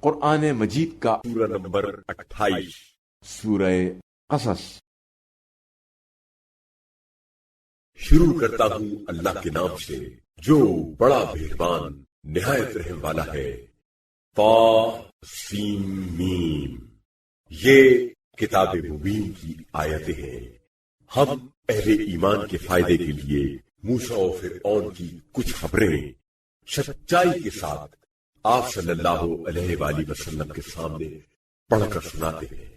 قرآن مجید کا سورہ نمبر 28 سورہ قصص۔ شروع کرتا ہوں اللہ کے نام سے جو بڑا مہربان نہایت رحم والا ہے۔ طاسیم، یہ کتاب مبین کی آیتیں ہیں۔ ہم اہل ایمان کے فائدے کے لیے موسیٰ و فرعون کی کچھ خبریں سچائی کے ساتھ آپ صلی اللہ علیہ وآلہ وسلم کے سامنے پڑھ کر سناتے ہیں۔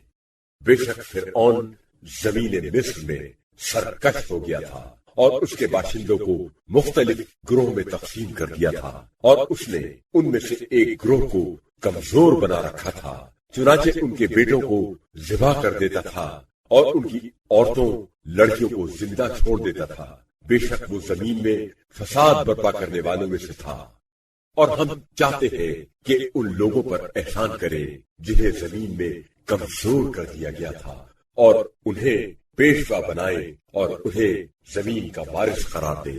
بے شک فرعون زمین مصر میں سرکش ہو گیا تھا اور اس کے باشندوں کو مختلف گروہ میں تقسیم کر دیا تھا، اور اس نے ان میں سے ایک گروہ کو کمزور بنا رکھا تھا، چنانچہ ان کے بیٹوں کو ذبح کر دیتا تھا اور ان کی عورتوں لڑکیوں کو زندہ چھوڑ دیتا تھا۔ بے شک وہ زمین میں فساد برپا کرنے والوں میں سے تھا، اور ہم چاہتے ہیں کہ ان لوگوں پر احسان کرے جنہیں زمین میں کمزور کر دیا گیا تھا، اور انہیں پیشوا بنائے اور انہیں زمین کا وارث قرار دے،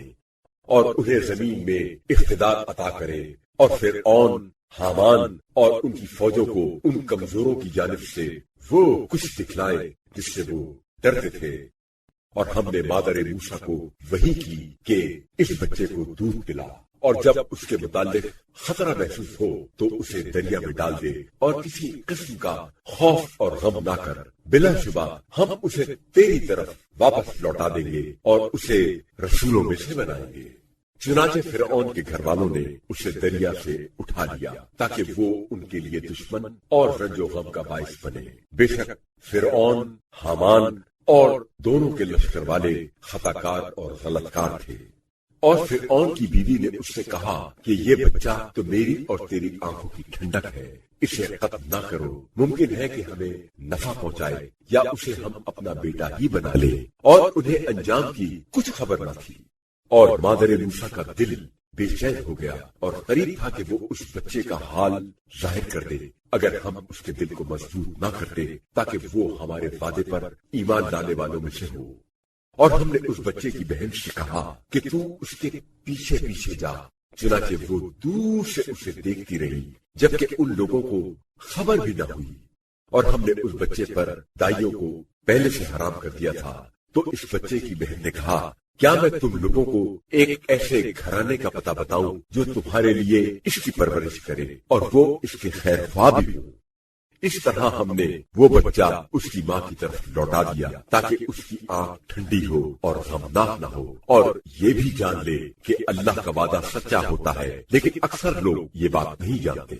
اور انہیں زمین میں اقتدار عطا کرے، اور فرعون، حامان اور ان کی فوجوں کو ان کمزوروں کی جانب سے وہ کچھ دکھلائے جس سے وہ ڈرتے تھے۔ اور ہم نے مادر موسیٰ کو وحی کی کہ اس بچے کو دودھ پلا، اور جب اس کے متعلق خطرہ محسوس ہو تو اسے دریا میں ڈال دے، اور کسی قسم کا خوف اور غم نہ کر، بلا شبہ ہم اسے تیری طرف واپس لوٹا دیں گے اور اسے رسولوں میں سے بنائیں گے۔ چنانچہ فرعون کے گھر والوں نے اسے دریا سے اٹھا لیا تاکہ وہ ان کے لیے دشمن اور رنج و غم کا باعث بنے۔ بے شک فرعون، حامان اور دونوں کے لشکر والے خطا کار اور غلط کار تھے۔ اور فرعون کی بیوی نے اس سے کہا کہ یہ بچہ تو میری اور تیری آنکھوں کی ٹھنڈک ہے، اسے قتل نہ کرو، ممکن ہے کہ ہمیں نفع پہنچائے یا اسے ہم اپنا بیٹا ہی بنا لے۔ اور انہیں انجام کی کچھ خبر نہ تھی، اور مادر موسیٰ کا دل بے چین ہو گیا اور قریب تھا کہ وہ اس بچے کا حال ظاہر کر دے اگر ہم اس کے دل کو مضبوط نہ کرتے تاکہ وہ ہمارے وعدے پر ایمان لانے والوں میں سے ہو۔ اور ہم نے اس بچے کی بہن سے کہا کہ تو اس کے پیچھے پیچھے جا، چنانچہ وہ دور سے اسے دیکھتی رہی جبکہ ان لوگوں کو خبر بھی نہ ہوئی۔ اور ہم نے اس بچے پر دائیوں کو پہلے سے حرام کر دیا تھا۔ تو اس بچے کی بہن نے کہا، کیا میں تم لوگوں کو ایک ایسے گھرانے کا پتہ بتاؤں جو تمہارے لیے اس کی پرورش کرے اور وہ اس کے خیر خواہ بھی ہو؟ اس طرح ہم نے وہ بچہ اس کی ماں کی طرف لوٹا دیا تاکہ اس کی آنکھ ٹھنڈی ہو اور غمناک نہ ہو، اور یہ بھی جان لے کہ اللہ کا وعدہ سچا ہوتا ہے، لیکن اکثر لوگ یہ بات نہیں جانتے۔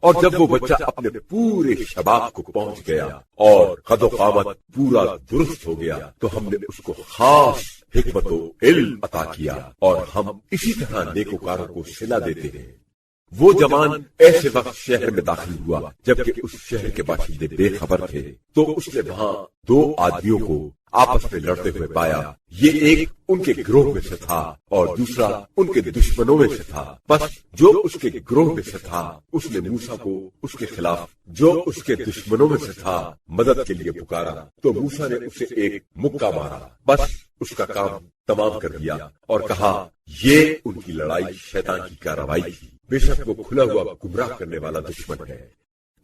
اور جب وہ بچہ اپنے پورے شباب کو پہنچ گیا اور قد و قامت پورا درست ہو گیا تو ہم نے اس کو خاص حکمت و علم عطا کیا، اور ہم اسی طرح نیکوکاروں کو صلہ دیتے ہیں۔ وہ جوان ایسے وقت شہر میں داخل ہوا جبکہ اس شہر کے باشندے بے خبر تھے، تو اس نے وہاں دو آدمیوں کو آپس میں لڑتے ہوئے پایا۔ یہ ایک ان کے گروہ میں سے تھا اور دوسرا ان کے دشمنوں میں سے تھا۔ بس جو اس کے گروہ میں سے تھا اس نے موسیٰ کو اس کے خلاف جو اس کے دشمنوں میں سے تھا مدد کے لیے پکارا، تو موسیٰ نے اسے ایک مکہ مارا، بس اس کا کام تمام کر دیا، اور کہا یہ ان کی لڑائی شیطان کی کارروائی تھی، بے شک وہ کھلا ہوا گمراہ کرنے والا دشمن ہے۔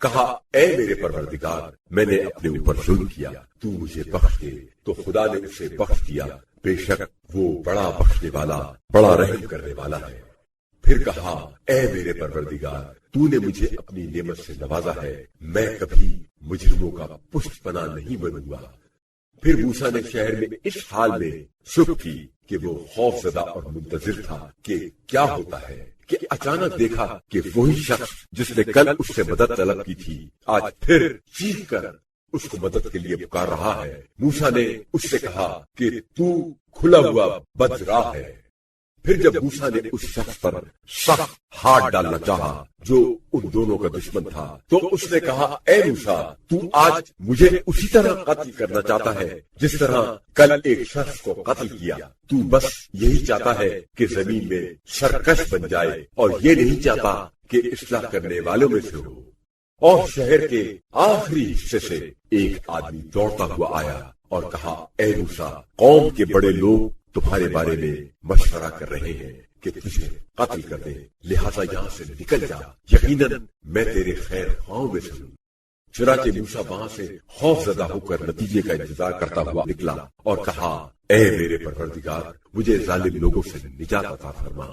کہا، اے میرے پروردگار، میں نے اپنے اوپر ظلم کیا، تو مجھے بخش دے۔ تو خدا نے اسے بخش دیا، بے شک وہ بڑا بخشنے والا، بڑا رحم کرنے والا ہے۔ پھر کہا، اے میرے پروردگار، تو نے مجھے اپنی نعمت سے نوازا ہے، میں کبھی مجرموں کا پشت پناہ نہیں بنوں گا۔ پھر موسیٰ نے شہر میں اس حال میں صبح کی کہ وہ خوف زدہ اور منتظر تھا کہ کیا ہوتا ہے، کہ اچانک دیکھا کہ وہی شخص جس نے کل اس سے مدد طلب کی تھی آج پھر چیخ کر اس کو مدد کے لیے پکار رہا ہے۔ موسیٰ نے اس سے کہا کہ تو کھلا ہوا بدراہ ہے۔ پھر جب موسیٰ نے اس شخص پر سخت ہاتھ ڈالنا چاہا جو ان دونوں کا دشمن تھا تو اس نے کہا، اے موسیٰ، تو آج مجھے اسی طرح قتل کرنا چاہتا ہے جس طرح کل ایک شخص کو قتل کیا۔ تو بس یہی چاہتا ہے کہ زمین میں سرکش بن جائے اور یہ نہیں چاہتا کہ اصلاح کرنے والوں میں سے ہو۔ اور شہر کے آخری حصے سے ایک آدمی دوڑتا ہوا آیا اور کہا، اے موسیٰ، قوم کے بڑے لوگ تمہارے بارے میں مشورہ کر رہے ہیں کہ تجھے قتل کر دے، لہذا یہاں سے نکل جا، یقیناً میں تیرے خیر خواہوں میں سے ہوں۔ چنانچہ موسیٰ وہاں سے خوف زدہ ہو کر نتیجے کا انتظار کرتا ہوا نکلا اور کہا، اے میرے پروردگار، مجھے ظالم لوگوں سے نجات عطا فرما۔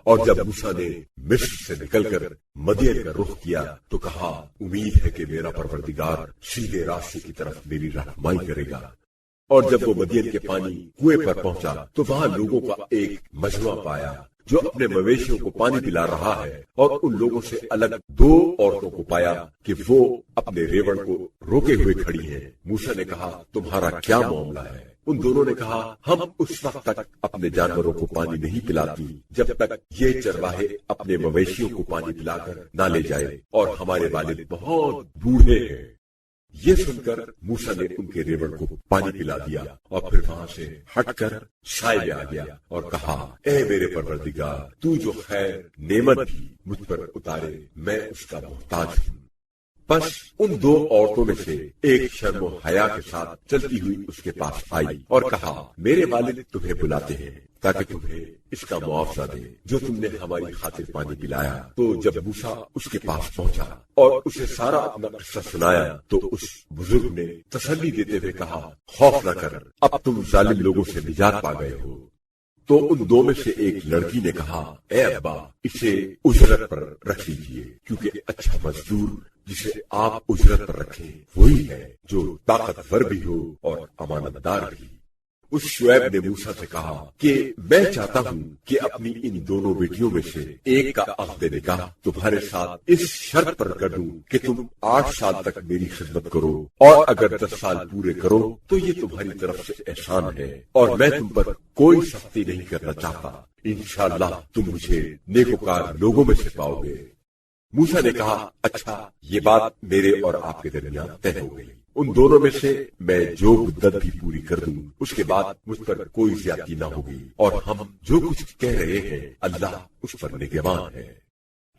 اور جب موسیٰ نے مصر سے نکل کر مدین کا رخ کیا تو کہا، امید ہے کہ میرا پروردگار سیدھے راستے کی طرف میری رہنمائی کرے گا۔ اور جب وہ مدین کے پانی کنویں پر پہنچا تو وہاں لوگوں کا ایک مجمع پایا جو اپنے مویشیوں کو پانی پلا رہا ہے، اور ان لوگوں سے الگ دو عورتوں کو پایا کہ وہ اپنے ریوڑ کو روکے ہوئے کھڑی ہیں۔ موسیٰ نے کہا، تمہارا کیا معاملہ ہے؟ ان دونوں نے کہا، ہم اس وقت تک اپنے جانوروں کو پانی نہیں پلاتی جب تک یہ چرواہے اپنے مویشیوں کو پانی پلا کر نہ لے جائے، اور ہمارے والد بہت بوڑھے ہیں۔ یہ سن کر موسیٰ نے ان کے ریوڑ کو پانی پلا دیا اور پھر وہاں سے ہٹ کر سائے میں آ گیا اور کہا، اے میرے پروردگار، تو جو خیر نعمت بھی مجھ پر اتارے، میں اس کا محتاج ہوں۔ بس ان دو عورتوں میں سے ایک شرم و حیا کے ساتھ چلتی ہوئی اس کے پاس آئی اور کہا، میرے والد تمہیں بلاتے ہیں تاکہ تمہیں اس کا معاوضہ دے جو تم نے ہماری خاطر پانی پلایا۔ تو جب موسیٰ اس کے پاس پہنچا اور اسے سارا اپنا قصہ سنایا تو اس بزرگ نے تسلی دیتے ہوئے کہا، خوف نہ کر، اب تم ظالم لوگوں سے نجات پا گئے ہو۔ تو ان دو میں سے ایک لڑکی نے کہا، اے ابا، اسے اجرت پر رکھ لیجیے، کیونکہ اچھا مزدور جسے آپ اجرت پر رکھیں وہی ہے جو طاقتور بھی ہو اور امانت دار بھی۔ اس شعیب نے موسیٰ سے کہا کہ میں چاہتا ہوں کہ اپنی ان دونوں بیٹیوں میں سے ایک کا عقد نکاح تمہارے ساتھ اس شرط پر کر دوں کہ تم 8 سال تک میری خدمت کرو، اور اگر 10 سال پورے کرو تو یہ تمہاری طرف سے احسان ہے، اور میں تم پر کوئی سختی نہیں کرنا چاہتا۔ انشاءاللہ تم مجھے نیکوکار لوگوں میں سے پاؤ گے۔ موسیٰ نے کہا، اچھا، یہ بات میرے اور آپ کے درمیان طے ہو گئی۔ ان دونوں میں سے میں جو مدت بھی پوری کر دوں اس کے بعد مجھ پر کوئی زیادتی نہ ہوگی، اور ہم جو کچھ کہہ رہے ہیں اللہ اس پر نگہبان ہے۔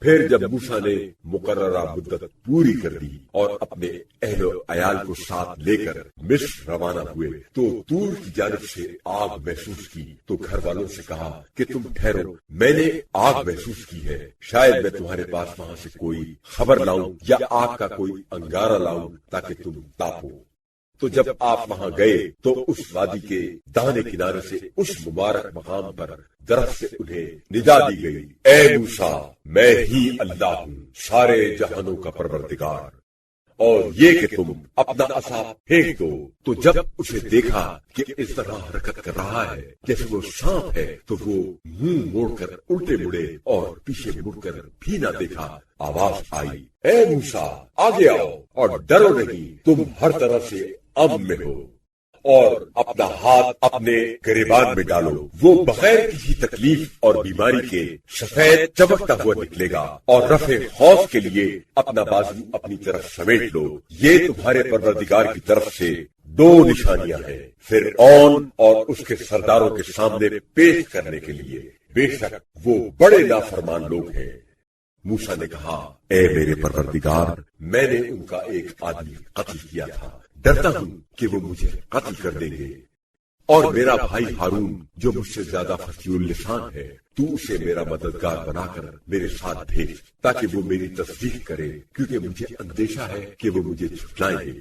پھر جب موسیٰ نے مقررہ مدت پوری کر دی اور اپنے اہل و عیال کو ساتھ لے کر مصر روانہ ہوئے تو طور کی جانب سے آگ محسوس کی، تو گھر والوں سے کہا کہ تم ٹھہرو، میں نے آگ محسوس کی ہے، شاید میں تمہارے پاس وہاں سے کوئی خبر لاؤں یا آگ کا کوئی انگارہ لاؤں تاکہ تم تاپو۔ تو جب آپ وہاں گئے تو اس وادی کے داہنے کنارے سے اس مبارک مقام پر درخت سے انہیں ندا دی گئی، اے موسیٰ، میں ہی اللہ ہوں، سارے جہانوں کا پروردگار، اور یہ کہ تم اپنا عصا پھینک دو۔ تو جب اسے دیکھا کہ اس طرح حرکت کر رہا ہے جیسے وہ سانپ ہے تو وہ منہ موڑ کر الٹے مڑے اور پیچھے مڑ کر بھی نہ دیکھا۔ آواز آئی، اے موسیٰ، آگے آؤ اور ڈرو نہیں، تم ہر طرح سے امن میں ہو، اور اپنا ہاتھ اپنے گریبان میں ڈالو، وہ بغیر کسی تکلیف اور بیماری کے سفید چمکتا ہوا نکلے گا، اور رفع خوف کے لیے اپنا بازو اپنی طرف سمیٹ لو، یہ تمہارے پروردگار کی طرف سے 2 نشانیاں ہیں، فرعون اور اس کے سرداروں کے سامنے پیش کرنے کے لیے، بے شک وہ بڑے نافرمان لوگ ہیں۔ موسیٰ نے کہا، اے میرے پروردگار، میں نے ان کا ایک آدمی قتل کیا تھا، ڈرتا ہوں کہ وہ مجھے قتل کر دیں گے، اور میرا بھائی ہارون جو مجھ سے زیادہ فصیح اللسان ہے، تو اسے میرا مددگار بنا کر میرے ساتھ بھیج تاکہ وہ میری تصدیق کرے، کیونکہ مجھے اندیشہ ہے کہ وہ مجھے جھٹلائیں گے۔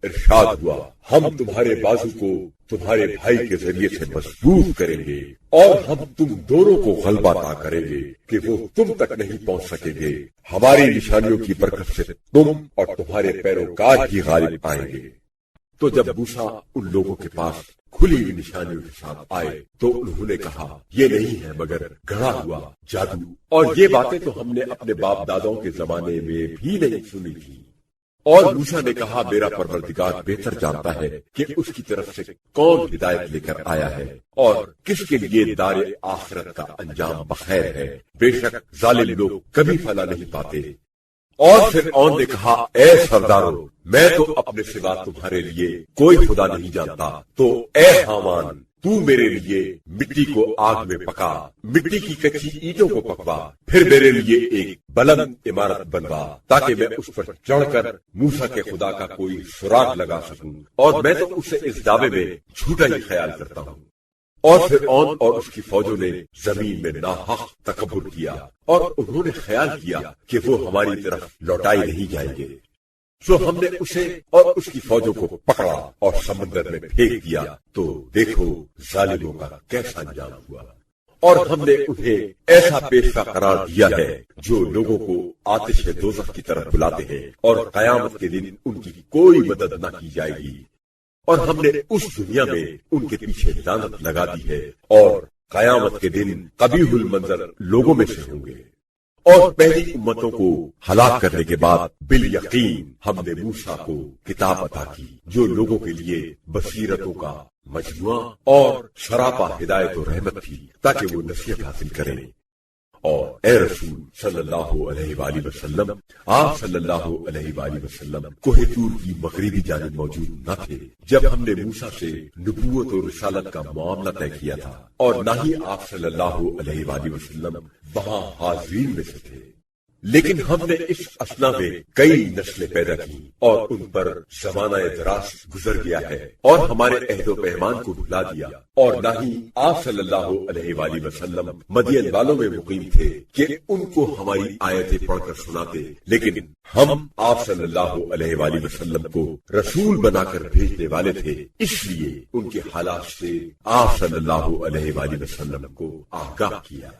ارشاد ہوا، ہم تمہارے بازو کو تمہارے بھائی کے ذریعے سے مضبوط کریں گے، اور ہم تم دونوں کو غلبہ عطا کریں گے کہ وہ تم تک نہیں پہنچ سکیں گے، ہماری نشانیوں کی برکت سے تم اور تمہارے پیروکار ہی غالب آئیں گے۔ تو جب موسیٰ ان لوگوں کے پاس کھلی ہوئی نشانیوں کے ساتھ آئے تو انہوں نے کہا، یہ نہیں ہے مگر گڑھا ہوا جادو، اور یہ باتیں تو ہم نے اپنے باپ دادوں کے زمانے میں بھی نہیں سنی تھی۔ اور موسیٰ نے کہا، میرا پروردگار بہتر جانتا ہے کہ اس کی طرف سے کون ہدایت لے کر آیا ہے اور کس کے لیے دار آخرت کا انجام بخیر ہے، بے شک ظالم لوگ کبھی فلاح نہیں پاتے۔ اور فرعون نے کہا، اے سردارو، میں تو اپنے سوا تمہارے لیے کوئی خدا نہیں جانتا، تو اے حامان، تو میرے لیے مٹی کو آگ میں پکا، مٹی کی کچی اینٹوں کو پکوا، پھر میرے لیے ایک بلند عمارت بنوا تاکہ میں اس پر چڑھ کر موسیٰ کے خدا کا کوئی سراغ لگا سکوں، اور میں تو اسے اس دعوے میں جھوٹا ہی خیال کرتا ہوں۔ اور فرعون اور اس کی فوجوں نے زمین میں ناحق تکبر کیا اور انہوں نے خیال کیا کہ وہ ہماری طرف لوٹائے نہیں جائیں گے، سو ہم نے اسے اور اس کی فوجوں کو پکڑا اور سمندر میں پھینک دیا، تو دیکھو ظالموں کا کیسا انجام ہوا۔ اور ہم نے انہیں ایسا پیشوا قرار دیا ہے جو لوگوں کو آتش دوزخ کی طرف بلاتے ہیں، اور قیامت کے دن ان کی کوئی مدد نہ کی جائے گی، اور ہم نے اس دنیا میں ان کے پیچھے لعنت لگا دی ہے، اور قیامت کے دن قبیح المنظر لوگوں میں سے ہوں گے۔ اور پہلی امتوں کو ہلاک کرنے کے بعد بالیقین ہم نے موسیٰ کو کتاب عطا کی جو لوگوں کے لیے بصیرتوں کا مجموعہ اور سراپا ہدایت و رحمت تھی تاکہ وہ نصیحت حاصل کریں۔ اور اے رسول صلی اللہ علیہ وآلہ وسلم، آپ صلی اللہ علیہ وآلہ وسلم کوہ طور کی مغربی جانب موجود نہ تھے جب ہم نے موسیٰ سے نبوت و رسالت کا معاملہ طے کیا تھا، اور نہ ہی آپ صلی اللہ علیہ وآلہ وسلم وہاں حاضرین میں سے تھے، لیکن ہم نے اس اثنا میں کئی نسلیں پیدا کی اور ان پر زمانہ دراز گزر گیا ہے، اور ہمارے عہد و پیمان کو بھلا دیا، اور نہ ہی آپ صلی اللہ علیہ وآلہ وسلم مدین والوں میں مقیم تھے کہ ان کو ہماری آیتیں پڑھ کر سناتے، لیکن ہم آپ صلی اللہ علیہ وآلہ وسلم کو رسول بنا کر بھیجنے والے تھے، اس لیے ان کے حالات سے آپ صلی اللہ علیہ وآلہ وسلم کو آگاہ کیا۔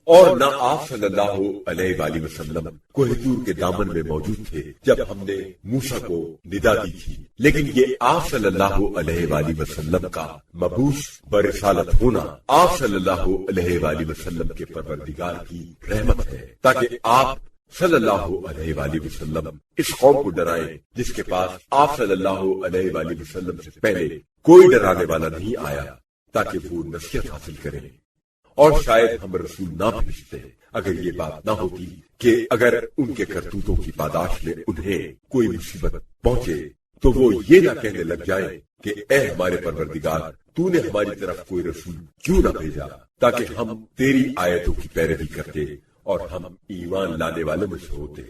اور نہ آپ صلی اللہ علیہ وآلہ وسلم کوہ طور کے دامن میں موجود تھے جب ہم نے موسیٰ کو ندا دی تھی، لیکن یہ آپ صلی اللہ علیہ وآلہ وسلم کا مبعوث برسالت ہونا آپ صلی اللہ علیہ وآلہ وسلم کے پروردگار کی رحمت ہے، تاکہ آپ صلی اللہ علیہ وآلہ وسلم اس قوم کو ڈرائیں جس کے پاس آپ صلی اللہ علیہ وآلہ وسلم سے پہلے کوئی ڈرانے والا نہیں آیا، تاکہ وہ نصیحت حاصل کریں۔ اور شاید ہم رسول نہ بھیجتے اگر یہ بات نہ ہوتی کہ اگر ان کے کرتوتوں کی پاداش میں انہیں کوئی مصیبت پہنچے تو وہ یہ نہ کہنے لگ جائیں کہ اے ہمارے پروردگار، تو نے ہماری طرف کوئی رسول کیوں نہ بھیجا تاکہ ہم تیری آیتوں کی پیروی کرتے اور ہم ایمان لانے والوں میں سے ہوتے۔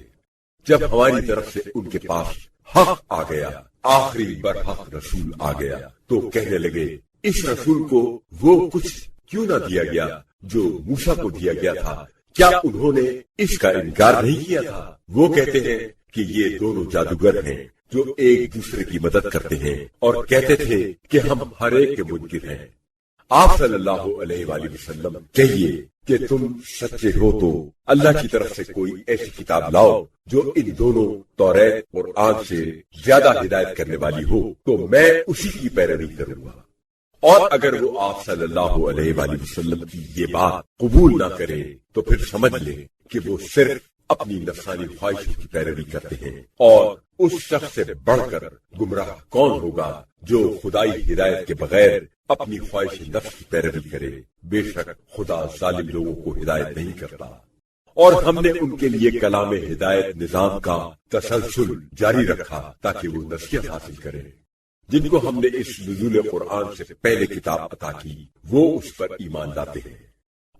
جب ہماری طرف سے ان کے پاس حق آ گیا، آخری برحق رسول آ گیا، تو کہنے لگے اس رسول کو وہ کچھ کیوں نہ دیا گیا جو موسیٰ کو دیا گیا تھا؟ کیا انہوں نے اس کا انکار نہیں کیا تھا؟ وہ کہتے ہیں کہ یہ دونوں جادوگر ہیں جو ایک دوسرے کی مدد کرتے ہیں، اور کہتے تھے کہ ہم ہر ایک کے منکر ہیں۔ آپ صلی اللہ علیہ وآلہ وسلم کہیے کہ تم سچے ہو تو اللہ کی طرف سے کوئی ایسی کتاب لاؤ جو ان دونوں توریت اور قرآن سے زیادہ ہدایت کرنے والی ہو، تو میں اسی کی پیروی کروں گا۔ اور اگر وہ آپ صلی اللہ علیہ وآلہ وسلم کی یہ بات قبول نہ کرے تو پھر سمجھ لیں کہ وہ صرف اپنی نفسانی خواہشوں کی پیروی کرتے ہیں، اور اس شخص سے بڑھ کر گمراہ کون ہوگا جو خدائی ہدایت کے بغیر اپنی خواہش نفس کی پیروی کرے۔ بے شک خدا ظالم لوگوں کو ہدایت نہیں کرتا۔ اور ہم نے ان کے لیے کلام ہدایت نظام کا تسلسل جاری رکھا تاکہ وہ نصیحت حاصل کرے۔ جن کو ہم نے اس نزول قرآن سے پہلے کتاب عطا کی وہ اس پر ایمان لاتے ہیں،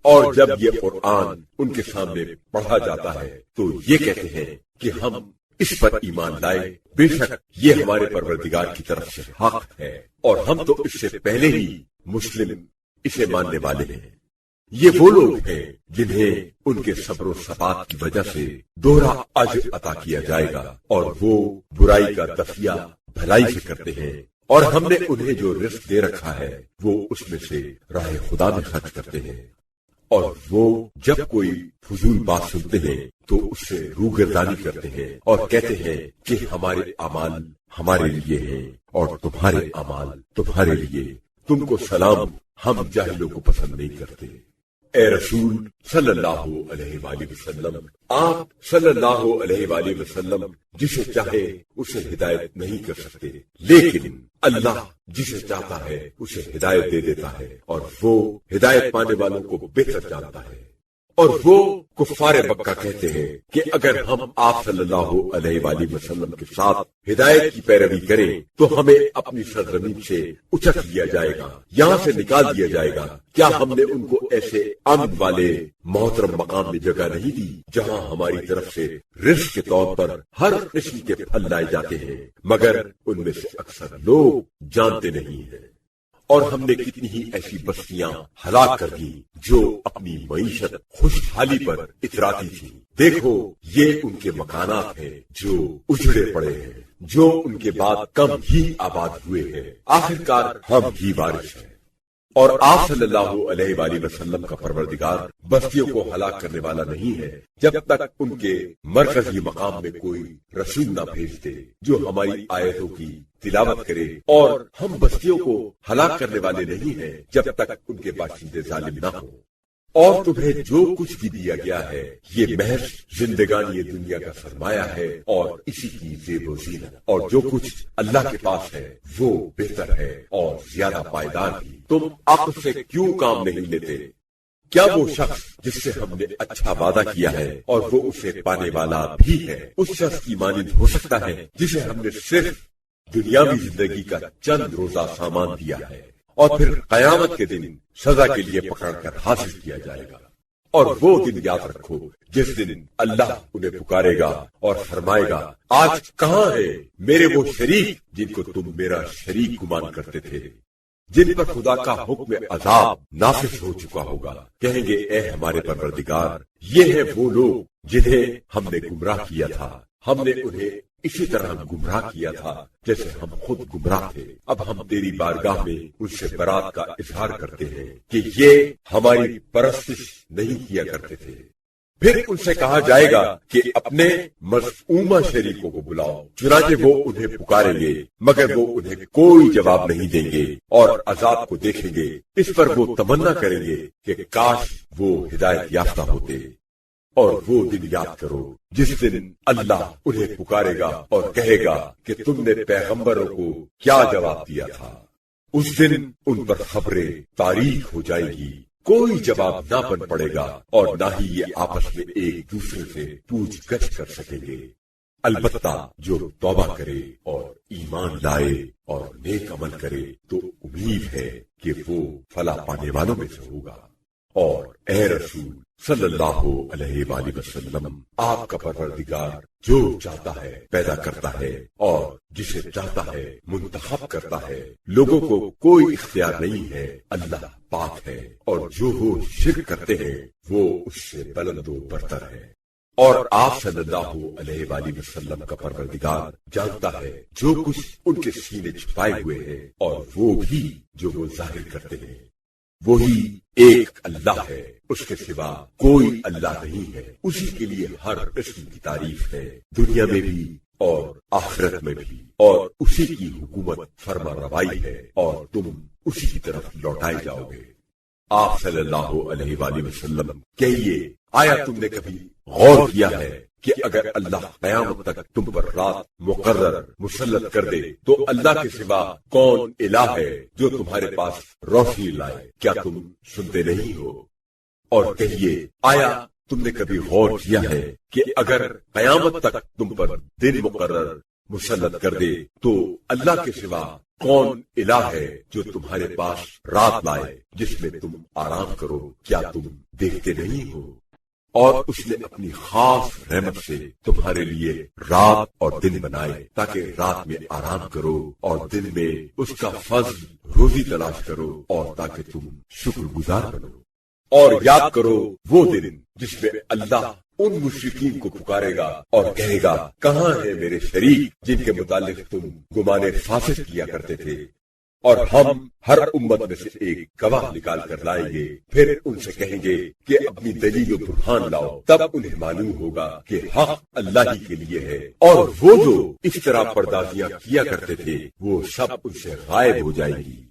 اور جب یہ قرآن ان کے سامنے پڑھا جاتا ہے تو یہ کہتے ہیں کہ ہم اس پر ایمان لائے، بے شک یہ ہمارے پروردگار کی طرف سے حق ہے، اور ہم تو اس سے پہلے ہی مسلم اسے ماننے والے ہیں۔ یہ وہ لوگ ہیں جنہیں ان کے صبر و ثبات کی وجہ سے دوہرا اجر عطا کیا جائے گا، اور وہ برائی کا دفیہ بھلائی سے کرتے ہیں، اور ہم نے انہیں جو رزق دے رکھا ہے وہ اس میں سے راہ خدا میں خرچ کرتے ہیں، اور وہ جب کوئی فضول بات سنتے ہیں تو اس سے روگردانی کرتے ہیں اور کہتے ہیں کہ ہمارے اعمال ہمارے لیے ہیں اور تمہارے اعمال تمہارے لیے، تم کو سلام، ہم جاہلوں کو پسند نہیں کرتے۔ اے رسول صلی اللہ علیہ وآلہ وسلم، آپ صلی اللہ علیہ وآلہ وسلم جسے چاہے اسے ہدایت نہیں کر سکتے، لیکن اللہ جسے چاہتا ہے اسے ہدایت دے دیتا ہے، اور وہ ہدایت پانے والوں کو بہتر جانتا ہے۔ اور وہ کفار مکہ کہتے ہیں کہ اگر ہم آپ صلی اللہ علیہ وآلہ وسلم کے ساتھ ہدایت کی پیروی کریں تو ہمیں اپنی سرزمین سے اچک لیا جائے گا، یہاں سے نکال دیا جائے گا۔ کیا ہم نے ان کو ایسے امن والے محترم مقام میں جگہ نہیں دی جہاں ہماری طرف سے رزق کے طور پر ہر قسم کے پھل لائے جاتے ہیں، مگر ان میں سے اکثر لوگ جانتے نہیں ہیں۔ اور ہم نے کتنی ہی ایسی بستیاں ہلاک کر دی جو اپنی معیشت خوشحالی پر اتراتی تھی۔ دیکھو یہ ان کے مکانات ہیں جو اجڑے پڑے ہیں، جو ان کے بعد کم ہی آباد ہوئے ہیں، آخرکار ہم ہی وارث ہیں۔ اور آپ صلی اللہ علیہ وآلہ وسلم کا پروردگار بستیوں کو ہلاک کرنے والا نہیں ہے جب تک ان کے مرکزی مقام میں کوئی رسول نہ بھیج دے جو ہماری آیتوں کی تلاوت کرے، اور ہم بستیوں کو ہلاک کرنے والے نہیں ہیں جب تک ان کے باشندے ظالم نہ ہوں۔ اور تمہیں جو کچھ بھی دیا گیا ہے یہ محض زندگانی دنیا کا سرمایہ ہے اور اسی کی زیب و زینت، اور جو کچھ اللہ کے پاس ہے وہ بہتر ہے اور زیادہ پائیدار بھی۔ تم عقل سے کیوں کام نہیں لیتے؟ کیا وہ شخص جس سے ہم نے اچھا وعدہ کیا ہے اور وہ اسے پانے والا بھی ہے، اس شخص کی مانند ہو سکتا ہے جسے ہم نے صرف دنیاوی زندگی کا چند روزہ سامان دیا ہے اور پھر قیامت کے دن سزا کے لیے پکڑ کر حاصل کیا جائے گا؟ اور وہ دن یاد رکھو جس دن اللہ انہیں پکارے گا اور فرمائے گا، آج کہاں ہے میرے وہ شریک جن کو تم میرا شریک گمان کرتے تھے، جن پر خدا کا حکم عذاب نافذ ہو چکا ہوگا؟ کہیں گے، اے ہمارے پروردگار، یہ ہیں وہ لوگ جنہیں ہم نے گمراہ کیا تھا، ہم نے انہیں اسی طرح گمراہ کیا تھا جیسے ہم خود گمراہ تھے۔ اب ہم تیری بارگاہ میں ان سے برات کا اظہار کرتے ہیں کہ یہ ہماری پرستش نہیں کیا کرتے تھے۔ پھر ان سے کہا جائے گا کہ اپنے مذعومہ شریکوں کو بلاؤ، چنانچہ وہ انہیں پکاریں گے مگر وہ انہیں کوئی جواب نہیں دیں گے، اور عذاب کو دیکھیں گے، اس پر وہ تمنا کریں گے کہ کاش وہ ہدایت یافتہ ہوتے۔ اور وہ دن یاد کرو جس دن اللہ انہیں پکارے گا اور کہے گا کہ تم نے پیغمبروں کو کیا جواب دیا تھا۔ اس دن ان پر خبریں تاریخ ہو جائے گی، کوئی جواب نہ بن پڑے گا اور نہ ہی یہ آپس میں ایک دوسرے سے پوچھ گچھ کر سکیں گے۔ البتہ جو توبہ کرے اور ایمان لائے اور نیک عمل کرے تو امید ہے کہ وہ فلاح پانے والوں میں سے ہوگا۔ اور اے رسول صلی اللہ علیہ وآلہ وسلم، آپ کا پروردگار جو چاہتا ہے پیدا کرتا ہے اور جسے چاہتا ہے منتخب کرتا ہے، لوگوں کو کوئی اختیار نہیں ہے، اللہ پاک ہے، اور جو وہ شرک کرتے ہیں وہ اس سے بلند و برتر ہے۔ اور آپ صلی اللہ علیہ وآلہ وسلم کا پروردگار جانتا ہے جو کچھ ان کے سینے چھپائے ہوئے ہیں اور وہ بھی جو وہ ظاہر کرتے ہیں۔ وہی ایک اللہ ہے، اس کے سوا کوئی اللہ نہیں ہے، اسی کے لیے ہر قسم کی تعریف ہے، دنیا میں بھی اور آخرت میں بھی، اور اسی کی حکومت فرما روائی ہے اور تم اسی کی طرف لوٹائے جاؤ گے۔ آپ صلی اللہ علیہ وآلہ وسلم کہیے، آیا تم نے کبھی غور کیا ہے کہ اگر اللہ قیامت تک تم پر رات مقرر مسلط کر دے تو اللہ کے سوا کون الہ ہے جو تمہارے پاس روشنی لائے؟ کیا تم سنتے نہیں ہو؟ اور کہیے، آیا تم نے کبھی غور کیا ہے کہ اگر قیامت تک تم پر دن مقرر مسلط کر دے تو اللہ کے سوا کون الہ ہے جو تمہارے پاس رات لائے جس میں تم آرام کرو؟ کیا تم دیکھتے نہیں ہو؟ اور اس نے اپنی خاص رحمت سے تمہارے لیے رات اور دن بنائے تاکہ رات میں آرام کرو اور دن میں اس کا فضل روزی تلاش کرو، اور تاکہ تم شکر گزار بنو۔ اور یاد کرو وہ دن جس میں اللہ ان مشرکین کو پکارے گا اور کہے گا، کہاں ہے میرے شریک جن کے متعلق تم گمان فاسد کیا کرتے تھے؟ اور ہم ہر امت میں سے ایک گواہ نکال کر لائیں گے، پھر ان سے کہیں گے کہ اپنی دلیل و برہان لاؤ، تب انہیں معلوم ہوگا کہ حق اللہ ہی کے لیے ہے، اور وہ جو اس طرح پردازیاں کیا کرتے تھے وہ سب ان سے غائب ہو جائے گی۔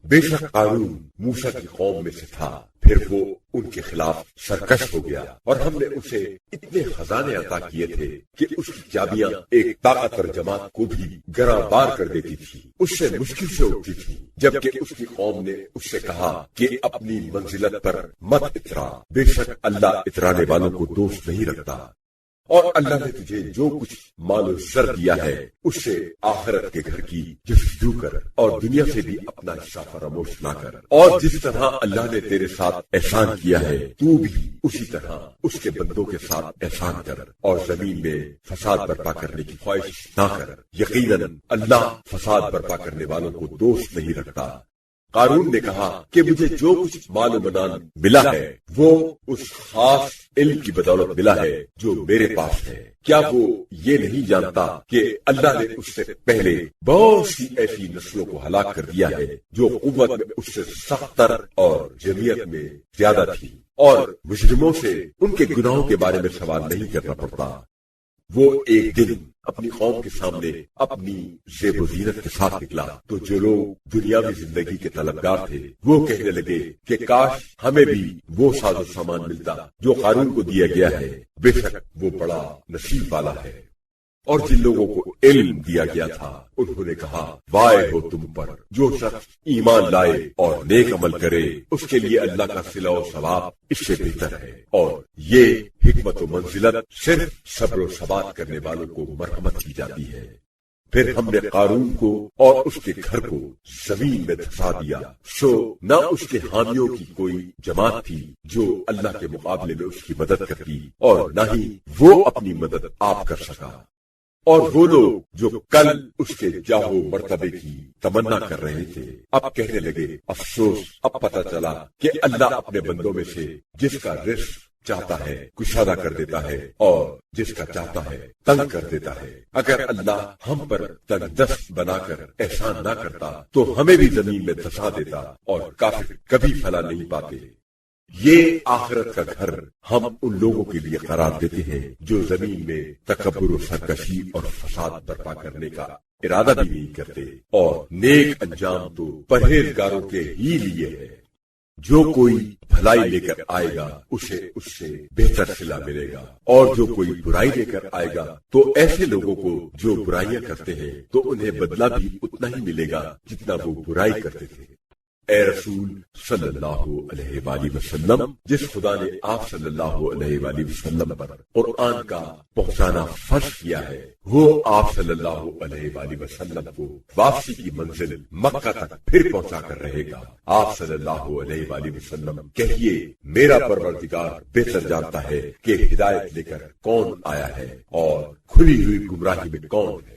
بے شک قارون موسیٰ کی قوم میں سے تھا، پھر وہ ان کے خلاف سرکش ہو گیا، اور ہم نے اسے اتنے خزانے عطا کیے تھے کہ اس کی چابیاں ایک طاقتور جماعت کو بھی گراں بار کر دیتی تھی، اس سے مشکل سے اٹھتی تھی، جبکہ اس کی قوم نے اس سے کہا کہ اپنی منزلت پر مت اترا، بے شک اللہ اترانے والوں کو دوست نہیں رکھتا۔ اور اللہ نے تجھے جو کچھ مال و زر دیا ہے اس سے آخرت کے گھر کی جستجو کر اور دنیا سے بھی اپنا حصہ فراموش نہ کر، اور جس طرح اللہ نے تیرے ساتھ احسان کیا ہے تو بھی اسی طرح اس کے بندوں کے ساتھ احسان کر، اور زمین میں فساد برپا کرنے کی خواہش نہ کر، یقیناً اللہ فساد برپا کرنے والوں کو دوست نہیں رکھتا۔ قارون نے کہا کہ مجھے جو کچھ مال و منال ملا ہے وہ اس خاص علم کی بدولت ملا ہے جو میرے پاس ہے۔ کیا وہ یہ نہیں جانتا کہ اللہ نے اس سے پہلے بہت سی ایسی نسلوں کو ہلاک کر دیا ہے جو قوت میں اس سے سخت تر اور جمعیت میں زیادہ تھی، اور مجرموں سے ان کے گناہوں کے بارے میں سوال نہیں کرنا پڑتا۔ وہ ایک دن اپنی قوم کے سامنے اپنی زیب و زینت کے ساتھ نکلا تو جو لوگ دنیاوی زندگی کے طلبگار تھے وہ کہنے لگے کہ کاش ہمیں بھی وہ ساز و سامان ملتا جو قارون کو دیا گیا ہے، بے شک وہ بڑا نصیب والا ہے۔ اور جن لوگوں کو علم دیا گیا تھا انہوں نے کہا وائے ہو تم پر، جو شخص ایمان لائے اور نیک عمل کرے اس کے لیے اللہ کا صلہ و ثواب اس سے بہتر ہے، اور یہ حکمت و منزلت صرف صبر و ثبات کرنے والوں کو مرحمت کی جاتی ہے۔ پھر ہم نے قارون کو اور اس کے گھر کو زمین میں دھسا دیا، سو نہ اس کے حامیوں کی کوئی جماعت تھی جو اللہ کے مقابلے میں اس کی مدد کرتی، اور نہ ہی وہ اپنی مدد آپ کر سکا۔ اور وہ لوگ جو کل اس کے جاہو مرتبے کی تمنا کر رہے تھے اب کہنے لگے افسوس، اب پتہ چلا کہ اللہ اپنے بندوں میں سے جس کا رزق چاہتا ہے کشادہ کر دیتا ہے اور جس کا چاہتا ہے تنگ کر دیتا ہے۔ اگر اللہ ہم پر تنگ دست بنا کر احسان نہ کرتا تو ہمیں بھی زمین میں دھسا دیتا، اور کافر کبھی پھلا نہیں پاتے۔ یہ آخرت کا گھر ہم ان لوگوں کے لیے قرار دیتے ہیں جو زمین میں تکبر و سرکشی اور فساد برپا کرنے کا ارادہ بھی نہیں کرتے، اور نیک انجام تو پرہیزگاروں کے ہی لیے ہے۔ جو کوئی بھلائی لے کر آئے گا اسے اس سے بہتر صلہ ملے گا، اور جو کوئی برائی لے کر آئے گا تو ایسے لوگوں کو جو برائیاں کرتے ہیں تو انہیں بدلہ بھی اتنا ہی ملے گا جتنا وہ برائی کرتے تھے۔ اے رسول صلی اللہ علیہ وآلہ وسلم، جس خدا نے آپ صلی اللہ علیہ وآلہ وسلم پر قرآن کا پہنچانا فرض کیا ہے، وہ آپ صلی اللہ علیہ وآلہ وسلم کو واپسی کی منزل مکہ تک پھر پہنچا کر رہے گا۔ آپ صلی اللہ علیہ وآلہ وسلم کہیے میرا پروردگار بہتر جانتا ہے کہ ہدایت لے کر کون آیا ہے اور کھلی ہوئی گمراہی میں کون ہے۔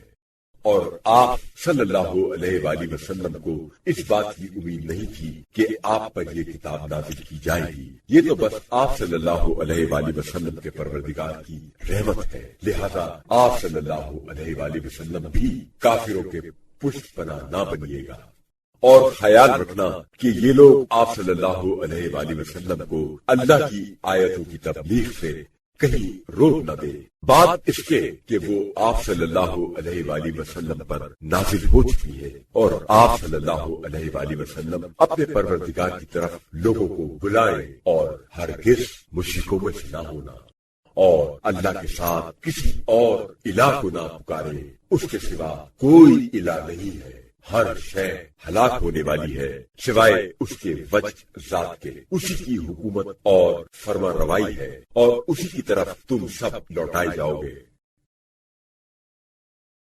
اور آپ صلی اللہ علیہ وآلہ وسلم کو اس بات کی امید نہیں تھی کہ آپ پر یہ کتاب نازل کی جائے گی، یہ تو بس آپ صلی اللہ علیہ وآلہ وسلم کے پروردگار کی رحمت ہے، لہذا آپ صلی اللہ علیہ وآلہ وسلم بھی کافروں کے پشت پناہ نہ بنیے گا۔ اور خیال رکھنا کہ یہ لوگ آپ صلی اللہ علیہ وآلہ وسلم کو اللہ کی آیتوں کی تبلیغ سے کہیں روک نہ دے، بات اس کے کہ وہ آپ صلی اللہ علیہ وآلہ وسلم پر نازل ہو چکی ہے، اور آپ صلی اللہ علیہ وآلہ وسلم اپنے پروردگار کی طرف لوگوں کو بلائیں اور ہرگز مشرکوں میں سے نہ ہونا، اور اللہ کے ساتھ کسی اور الہ کو نہ پکارے، اس کے سوا کوئی الہ نہیں ہے۔ ہر شے ہلاک ہونے والی ہے سوائے اس کے وجہ ذات کے، اسی کی حکومت اور فرما روائی ہے، اور اسی کی طرف تم سب لوٹائے جاؤ گے۔